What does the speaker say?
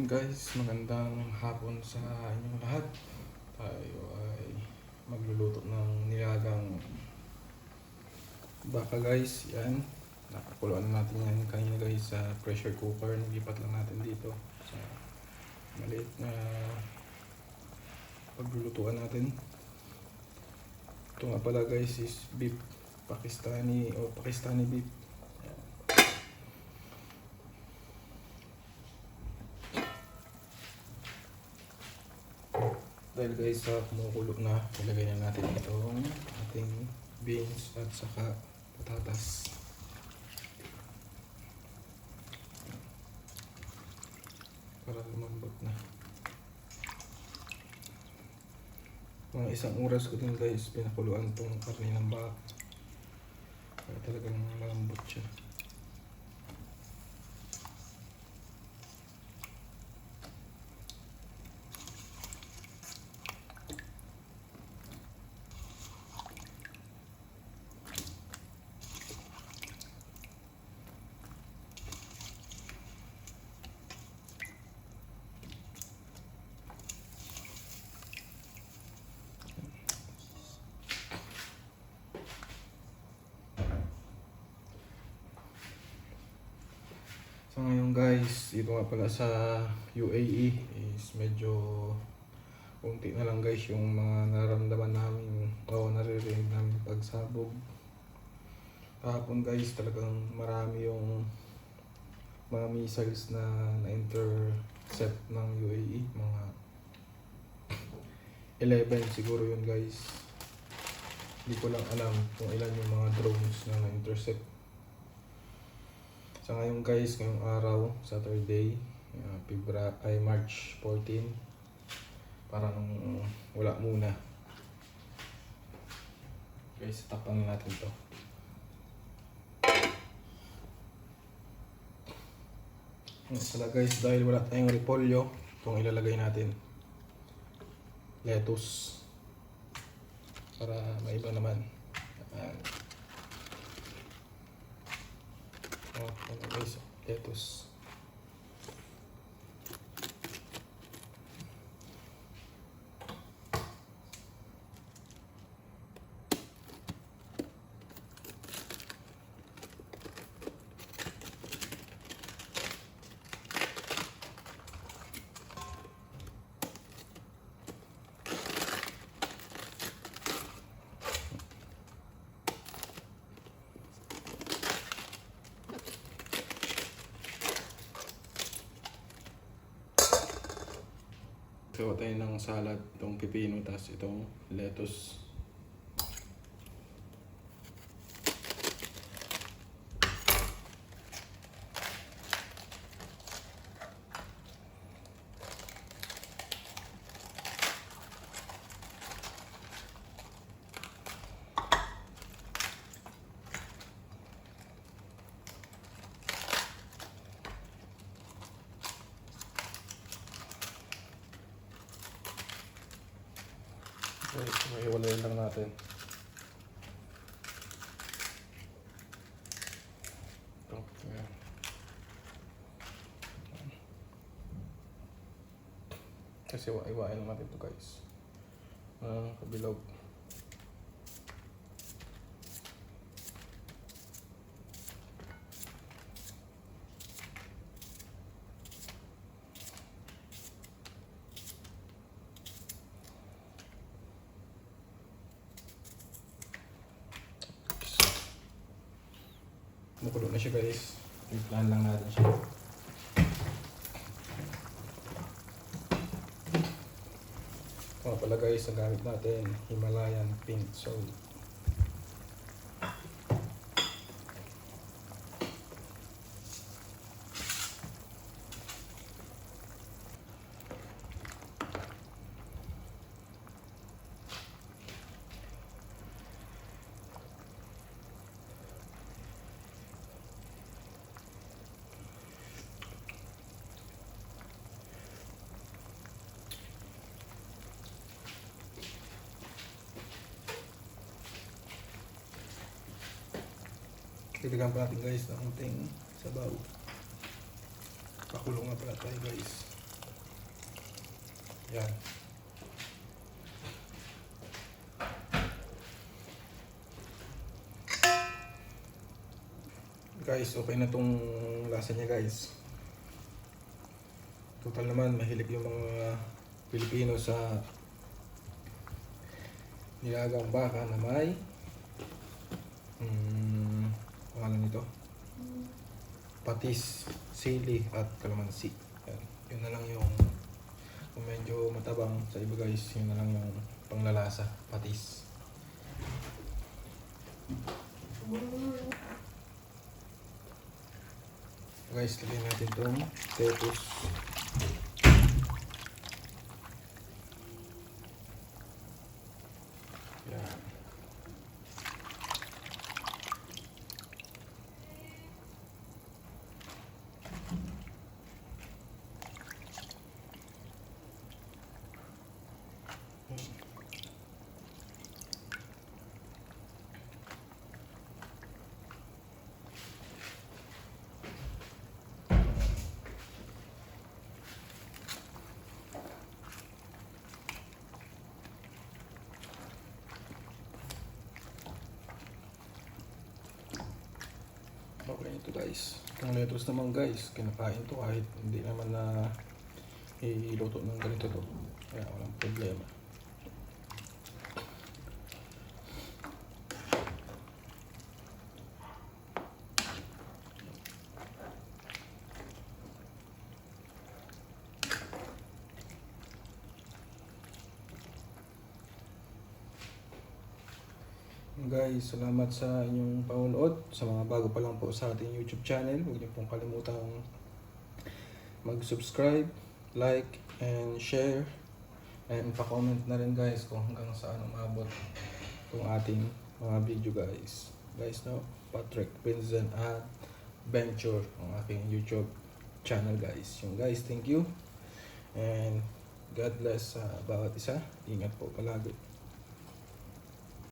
Guys, magandang hapon sa inyong lahat. Tayo ay magluluto ng nilagang baka guys. Yan, nakakuluan natin yan kanina guys sa pressure cooker. Naglipat lang natin dito sa maliit na paglulutuan natin. Ito nga pala guys is beef Pakistani beef. Dahil guys sa kumukulo na, ilagay na natin itong ating beans at saka patatas. Para lumambot na. Mga isang oras ko din guys pinakuluan itong karne ng baka. Kaya talagang malambot siya. So ngayon guys, dito nga pala sa UAE is medyo unti na lang guys yung mga nararamdaman namin o naririnig namin pagsabog. Kahapon guys talagang marami yung mga missiles na na-intercept ng UAE. Mga 11 siguro yun guys. Hindi ko lang alam kung ilan yung mga drones na na-intercept. So ngayon guys, ngayong araw, Saturday, March 14, parang wala muna. Guys, tapan natin to. Pala guys, dahil wala tayong repolyo, itong ilalagay natin. Lettuce. Para maiba naman. Ano guys, lettuce. Gawa tayo ng salad, itong pipino, tas itong lettuce. Okay, iwalay lang natin. Okay. Kasi iwain lang natin ito guys. Kabilog. Kumukulo na siya guys. Timplahan lang natin siya. Mga pala guys, ang gamit natin Himalayan pink salt. Diligan pa natin guys ng konting sabaw. Pakulo nga pala tayo guys. Yan. Guys, okay na tong lasa niya guys. Total naman, mahilig yung mga Pilipino sa nilagang baka na may pangalan nito, patis, sili at kalamansi. Yan. Yun na lang yung kung medyo matabang sa iba guys, yun na lang yung panglalasa, patis. Guys, lagyan natin itong lettuce. Yan. Okay ito guys. Itong lettuce naman guys, kinakain to kahit hindi naman na iluto ng ganito to. Kaya walang problema. Guys, salamat sa inyong panonood. Sa mga bago pa lang po sa ating YouTube channel, huwag niyo pong kalimutang mag-subscribe, like, and share. And pa-comment na rin guys kung hanggang saan umabot itong ating mga video guys. Guys, no? Patrick Pinzan at Venture ang aking YouTube channel guys. Yung guys, thank you. And God bless sa bawat isa. Ingat po palagi.